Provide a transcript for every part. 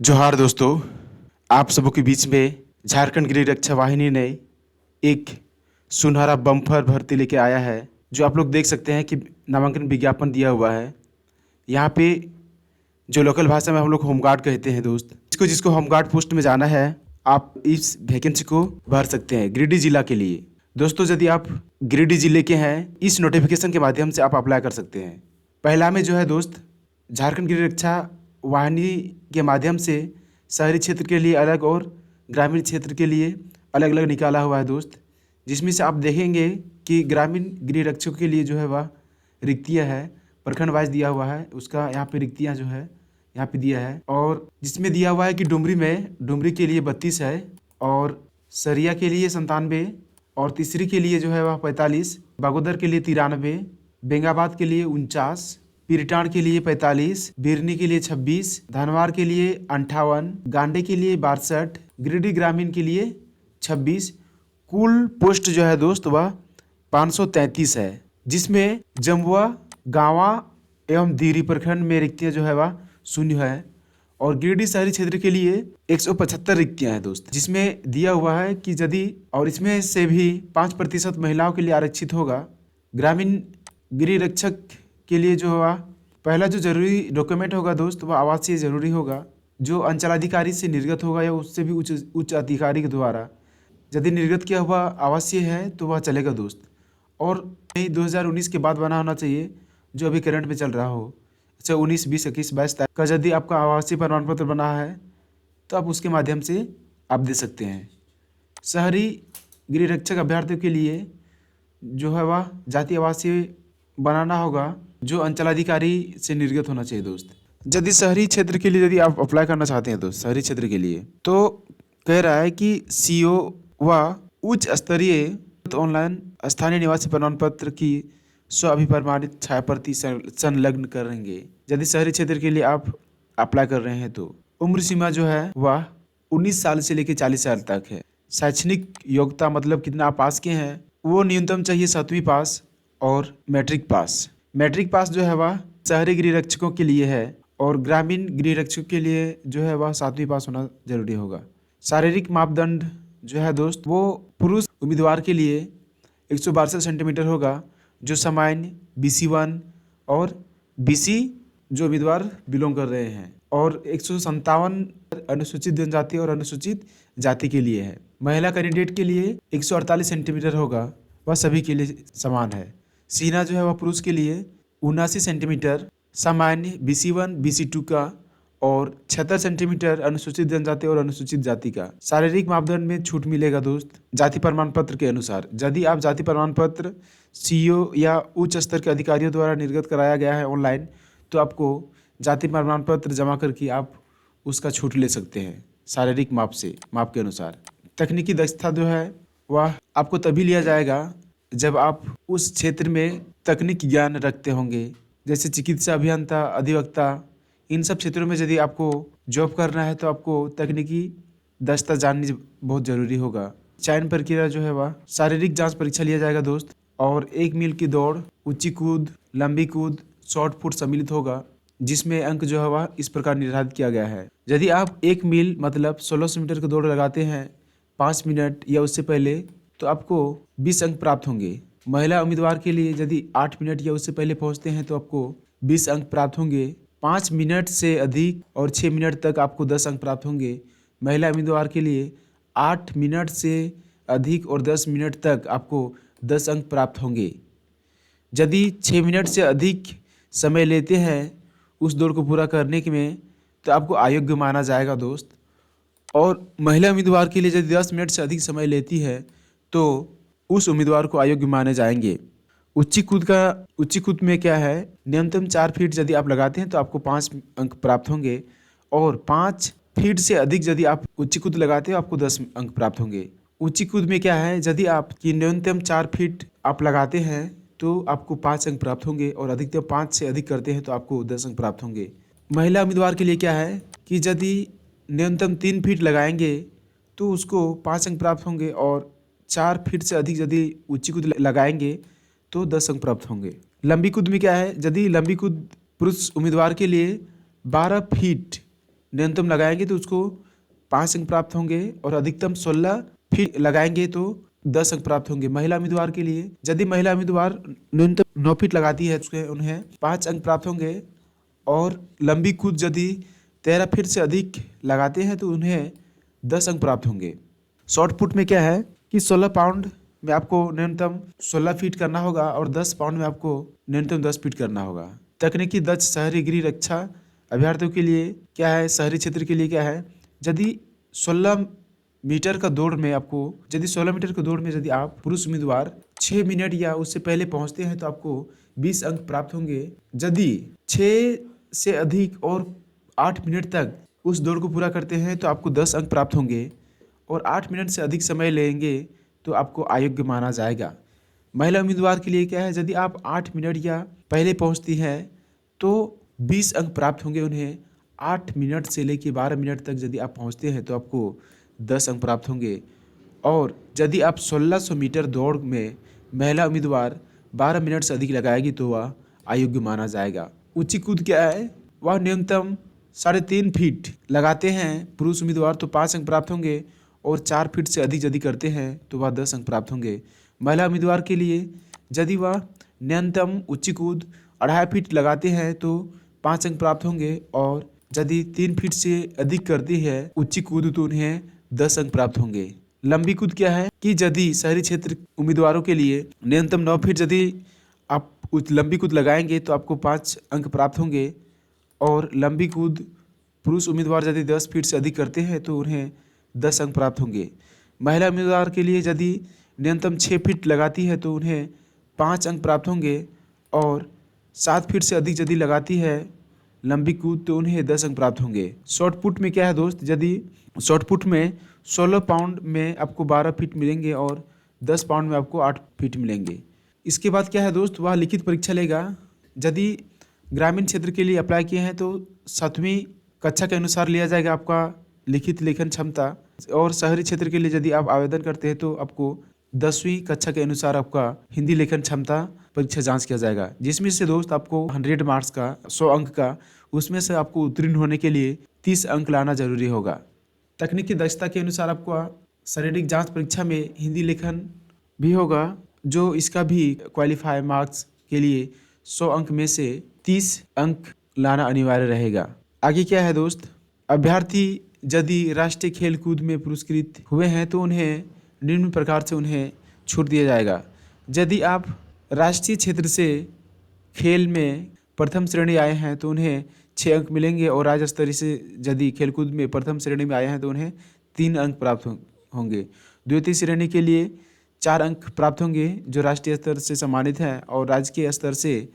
जोहार दोस्तों, आप सबों के बीच में झारखंड गृह रक्षा वाहिनी ने एक सुनहरा बम्पर भर्ती लेके आया है। जो आप लोग देख सकते हैं कि नामांकन विज्ञापन दिया हुआ है। यहाँ पे जो लोकल भाषा में हम लोग होमगार्ड कहते हैं दोस्त, इसको जिसको होमगार्ड पोस्ट में जाना है, आप इस वैकेंसी को भर सकते हैं गिरिडीह जिला के लिए। दोस्तों, यदि आप गिरिडीह जिले के हैं, इस नोटिफिकेशन के माध्यम से आप अप्लाई कर सकते हैं। पहला में जो है दोस्त, झारखंड गृह रक्षा वाहिनी के माध्यम से शहरी क्षेत्र के लिए अलग और ग्रामीण क्षेत्र के लिए अलग अलग निकाला हुआ है दोस्त। जिसमें से आप देखेंगे कि ग्रामीण गृह रक्षकों के लिए जो है वह रिक्तियाँ है, प्रखंड वाइज दिया हुआ है। उसका यहाँ पे रिक्तियाँ जो है यहाँ पे दिया है, और जिसमें दिया हुआ है कि डुमरी के लिए 32 है, और सरिया के लिए 97, और तीसरी के लिए जो है वह 45, बागोदर के लिए 93, बेंगाबाद के लिए 49, पीरटाण के लिए 45, बिरनी के लिए 26, धनवार के लिए 58, गांडे के लिए 62, गिरिडीह ग्रामीण के लिए 26। कुल पोस्ट जो है दोस्त वह 533 है, जिसमें जमुआ, गांवा एवं दिरी प्रखंड में रिक्तियाँ जो है वह 0 है, और गिरिडीह शहरी क्षेत्र के लिए 175 रिक्तियाँ हैं दोस्त। जिसमें दिया हुआ है कि यदि और इसमें से भी 5% महिलाओं के लिए आरक्षित होगा। ग्रामीण गृह रक्षक के लिए जो हुआ, पहला जो जरूरी डॉक्यूमेंट होगा दोस्त वह आवासीय जरूरी होगा, जो अंचलाधिकारी से निर्गत होगा या उससे भी उच्च अधिकारी के द्वारा। यदि निर्गत किया हुआ आवासीय है तो वह चलेगा दोस्त, और 2019 के बाद बना होना चाहिए, जो अभी करंट में चल रहा हो। अच्छा, 19, 20, 21, 22 का यदि आपका आवासीय प्रमाण पत्र बना है तो आप उसके माध्यम से आप दे सकते हैं। शहरी गृह रक्षक अभ्यर्थियों के लिए जो है वह जाति आवासीय बनाना होगा, जो अंचलाधिकारी से निर्गत होना चाहिए दोस्त। यदि शहरी क्षेत्र के लिए यदि आप अप्लाई करना चाहते हैं दोस्त, शहरी क्षेत्र के लिए, तो कह रहा है कि सीओ व उच्च स्तरीय ऑनलाइन स्थानीय निवासी प्रमाण पत्र की स्व अभिप्रमाणित छायाप्रति संलग्न करेंगे। यदि शहरी क्षेत्र के लिए आप अप्लाई कर रहे हैं तो उम्र सीमा जो है वह 19 साल से लेकर 40 साल तक है। शैक्षणिक योग्यता मतलब कितना आप पास किए हैं, वो न्यूनतम चाहिए 7वीं पास और मैट्रिक पास। मैट्रिक पास जो है वह शहरी गृह रक्षकों के लिए है, और ग्रामीण गृह रक्षकों के लिए जो है वह 7वीं पास होना जरूरी होगा। शारीरिक मापदंड जो है दोस्त, वो पुरुष उम्मीदवार के लिए 162 सेंटीमीटर होगा, जो सामान्य BC1 और BC जो उम्मीदवार बिलोंग कर रहे हैं, और 157 अनुसूचित जनजाति और अनुसूचित जाति के लिए है। महिला कैंडिडेट के लिए 148 सेंटीमीटर होगा, वह सभी के लिए समान है। सीना जो है वह पुरुष के लिए 79 सेंटीमीटर सामान्य BC1 BC2 का, और 76 सेंटीमीटर अनुसूचित जनजाति और अनुसूचित जाति का। शारीरिक मापदंड में छूट मिलेगा दोस्त जाति प्रमाण पत्र के अनुसार। यदि आप जाति प्रमाण पत्र सीईओ या उच्च स्तर के अधिकारियों द्वारा निर्गत कराया गया है ऑनलाइन, तो आपको जाति प्रमाण पत्र जमा करके आप उसका छूट ले सकते हैं शारीरिक माप के अनुसार। तकनीकी दक्षता जो है वह आपको तभी लिया जाएगा जब आप उस क्षेत्र में तकनीकी ज्ञान रखते होंगे, जैसे चिकित्सा, अभियंता, अधिवक्ता। इन सब क्षेत्रों में यदि आपको जॉब करना है तो आपको तकनीकी दक्षता जाननी बहुत ज़रूरी होगा। चयन प्रक्रिया जो है वह शारीरिक जांच परीक्षा लिया जाएगा दोस्त, और 1 मील की दौड़, ऊंची कूद, लंबी कूद, शॉर्ट पुट सम्मिलित होगा, जिसमें अंक जो है वह इस प्रकार निर्धारित किया गया है। यदि आप 1 मील मतलब 1600 मीटर की दौड़ लगाते हैं 5 मिनट या उससे पहले, तो आपको 20 अंक प्राप्त होंगे। महिला उम्मीदवार के लिए यदि 8 मिनट या उससे पहले पहुंचते हैं तो आपको 20 अंक प्राप्त होंगे। 5 मिनट से अधिक और 6 मिनट तक आपको 10 अंक प्राप्त होंगे। महिला उम्मीदवार के लिए 8 मिनट से अधिक और 10 मिनट तक आपको 10 अंक प्राप्त होंगे। यदि 6 मिनट से अधिक समय लेते हैं उस दौड़ को पूरा करने के में, तो आपको अयोग्य माना जाएगा दोस्त। और महिला उम्मीदवार के लिए यदि 10 मिनट से अधिक समय लेती है तो उस उम्मीदवार को अयोग्य माने जाएंगे। ऊंची कूद में क्या है, न्यूनतम 4 फीट यदि आप लगाते हैं तो आपको 5 अंक प्राप्त होंगे, और 5 फीट से अधिक यदि आप ऊंची कूद लगाते हो आपको 10 अंक प्राप्त होंगे। ऊंची कूद में क्या है, यदि आपकी न्यूनतम 4 फीट आप लगाते हैं तो आपको 5 अंक प्राप्त होंगे, और अधिकतम 5 से अधिक करते हैं तो आपको 10 अंक प्राप्त होंगे। महिला उम्मीदवार के लिए क्या है कि यदि न्यूनतम 3 फीट लगाएंगे तो उसको 5 अंक प्राप्त होंगे, और 4 फीट से अधिक यदि ऊंची कूद लगाएंगे तो 10 अंक प्राप्त होंगे। लंबी कूद में क्या है, यदि लंबी कूद पुरुष उम्मीदवार के लिए 12 फीट न्यूनतम लगाएंगे तो उसको 5 अंक प्राप्त होंगे और अधिकतम 16 फीट लगाएंगे तो 10 अंक प्राप्त होंगे। महिला उम्मीदवार के लिए यदि महिला उम्मीदवार न्यूनतम 9 फीट लगाती है तो उन्हें 5 अंक प्राप्त होंगे और लंबी कूद यदि 13 फीट से अधिक लगाते हैं तो उन्हें 10 अंक प्राप्त होंगे। शॉर्ट पुट में क्या है कि 16 पाउंड में आपको न्यूनतम 16 फीट करना होगा और 10 पाउंड में आपको न्यूनतम 10 फीट करना होगा। तकनीकी दक्ष शहरी गृह रक्षा अभ्यर्थियों के लिए क्या है, शहरी क्षेत्र के लिए क्या है, यदि 16 मीटर का दौड़ में यदि आप पुरुष उम्मीदवार 6 मिनट या उससे पहले पहुंचते हैं तो आपको 20 अंक प्राप्त होंगे। यदि 6 से अधिक और 8 मिनट तक उस दौड़ को पूरा करते हैं तो आपको 10 अंक प्राप्त होंगे और 8 मिनट से अधिक समय लेंगे तो आपको अयोग्य माना जाएगा। महिला उम्मीदवार के लिए क्या है, यदि आप 8 मिनट या पहले पहुंचती हैं तो 20 अंक प्राप्त होंगे उन्हें। 8 मिनट से लेकर 12 मिनट तक यदि आप पहुंचते हैं तो आपको 10 अंक प्राप्त होंगे। और यदि आप 1600 मीटर दौड़ में महिला उम्मीदवार 12 मिनट से अधिक लगाएगी तो वह अयोग्य माना जाएगा। ऊंची कूद क्या है, वह न्यूनतम 3.5 फीट लगाते हैं पुरुष उम्मीदवार तो 5 अंक प्राप्त होंगे और 4 फीट से अधिक यदि करते हैं तो वह 10 अंक प्राप्त होंगे। महिला उम्मीदवार के लिए यदि वह न्यूनतम ऊंची कूद 2.5 फीट लगाते हैं तो 5 अंक प्राप्त होंगे और यदि 3 फीट से अधिक करती है ऊंची कूद तो उन्हें 10 अंक प्राप्त होंगे। लंबी कूद क्या है कि यदि शहरी क्षेत्र उम्मीदवारों के लिए न्यूनतम 9 फीट यदि आप लंबी कूद लगाएंगे तो आपको 5 अंक प्राप्त होंगे और लंबी कूद पुरुष उम्मीदवार यदि 10 फीट से अधिक करते हैं तो उन्हें 10 अंक प्राप्त होंगे। महिला उम्मीदवार के लिए यदि न्यूनतम 6 फीट लगाती है तो उन्हें 5 अंक प्राप्त होंगे और 7 फीट से अधिक यदि लगाती है लंबी कूद तो उन्हें 10 अंक प्राप्त होंगे। शॉर्ट पुट में क्या है दोस्त, यदि शॉर्ट पुट में 16 पाउंड में आपको 12 फीट मिलेंगे और 10 पाउंड में आपको 8 फीट मिलेंगे। इसके बाद क्या है दोस्त, वह लिखित परीक्षा लेगा। यदि ग्रामीण क्षेत्र के लिए अप्लाई किए हैं तो 7वीं कक्षा के अनुसार लिया जाएगा आपका लिखित लेखन क्षमता और शहरी क्षेत्र के लिए यदि आप आवेदन करते हैं तो आपको 10वीं कक्षा के अनुसार आपका हिंदी लेखन क्षमता परीक्षा जांच किया जाएगा, जिसमें से दोस्त आपको 100 मार्क्स का 100 अंक का उसमें से आपको उत्तीर्ण होने के लिए 30 अंक लाना जरूरी होगा। तकनीकी दक्षता के अनुसार आपको शारीरिक जांच परीक्षा में हिंदी लेखन भी होगा, जो इसका भी क्वालिफाई मार्क्स के लिए 100 अंक में से 30 अंक लाना अनिवार्य रहेगा। आगे क्या है दोस्त, अभ्यर्थी यदि राष्ट्रीय खेल कूद में पुरस्कृत हुए हैं तो उन्हें निम्न प्रकार से उन्हें छूट दिया जाएगा। यदि आप राष्ट्रीय क्षेत्र से खेल में प्रथम श्रेणी आए हैं तो उन्हें 6 अंक मिलेंगे और राज्य स्तरीय से यदि खेलकूद में प्रथम श्रेणी में आए हैं तो उन्हें 3 अंक प्राप्त होंगे। द्वितीय श्रेणी के लिए 4 अंक प्राप्त होंगे जो राष्ट्रीय स्तर से सम्मानित हैं और राजकीय स्तर से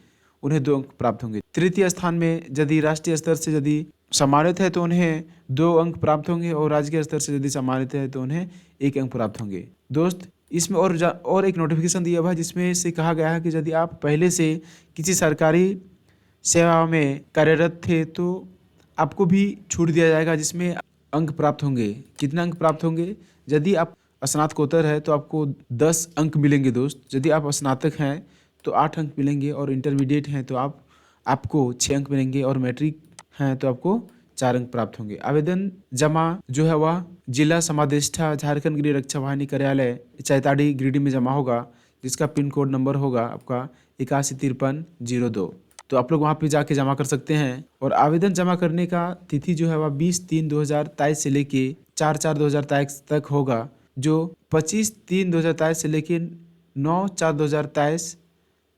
उन्हें 2 अंक प्राप्त होंगे। तृतीय स्थान में यदि राष्ट्रीय स्तर से यदि सम्मानित है तो उन्हें 2 अंक प्राप्त होंगे और राजकीय स्तर से यदि सम्मानित है तो उन्हें 1 अंक प्राप्त होंगे। दोस्त इसमें और एक नोटिफिकेशन दिया हुआ है जिसमें से कहा गया है कि यदि आप पहले से किसी सरकारी सेवा में कार्यरत थे तो आपको भी छूट दिया जाएगा, जिसमें अंक प्राप्त होंगे। कितना अंक प्राप्त होंगे, यदि आप स्नातकोत्तर है तो आपको 10 अंक मिलेंगे दोस्त। यदि आप स्नातक हैं तो 8 अंक मिलेंगे और इंटरमीडिएट हैं तो आपको 6 अंक मिलेंगे और मैट्रिक हैं तो आपको 4 अंक प्राप्त होंगे। आवेदन जमा जो है वह जिला समादेष्टा झारखंड गृह रक्षा वाहिनी कार्यालय चैताड़ी गिरिडीह में जमा होगा, जिसका पिन कोड नंबर होगा आपका 815302। तो आप लोग वहाँ पे जाके जमा कर सकते हैं। और आवेदन जमा करने का तिथि जो है वह 20/3/2023 से लेके 4/4/2023 तक होगा, जो 25/3/2023 से लेके 9/4/2023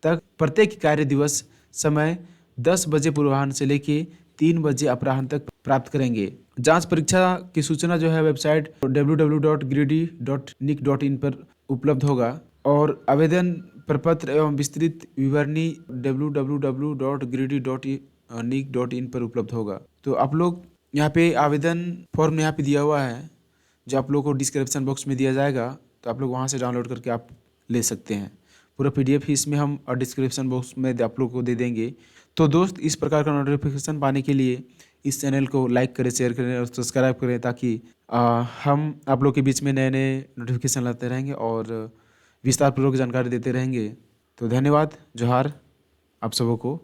तक प्रत्येक कार्य दिवस समय 10 बजे पूर्वाह्न से लेके 3 बजे अपराह्न तक प्राप्त करेंगे। जांच परीक्षा की सूचना जो है वेबसाइट www.giridih.nic.in पर उपलब्ध होगा और आवेदन प्रपत्र एवं विस्तृत विवरणी www.giridih.nic.in पर उपलब्ध होगा। तो आप लोग यहाँ पे आवेदन फॉर्म यहाँ पे दिया हुआ है जो आप लोग को डिस्क्रिप्शन बॉक्स में दिया जाएगा, तो आप लोग वहाँ से डाउनलोड करके आप ले सकते हैं। पूरा PDF ही इसमें हम और डिस्क्रिप्शन बॉक्स में आप लोग को दे देंगे। तो दोस्त इस प्रकार का नोटिफिकेशन पाने के लिए इस चैनल को लाइक करें, शेयर करें और सब्सक्राइब करें, ताकि हम आप लोग के बीच में नए नए नोटिफिकेशन लाते रहेंगे और विस्तारपूर्वक जानकारी देते रहेंगे। तो धन्यवाद, जोहार आप सबों को।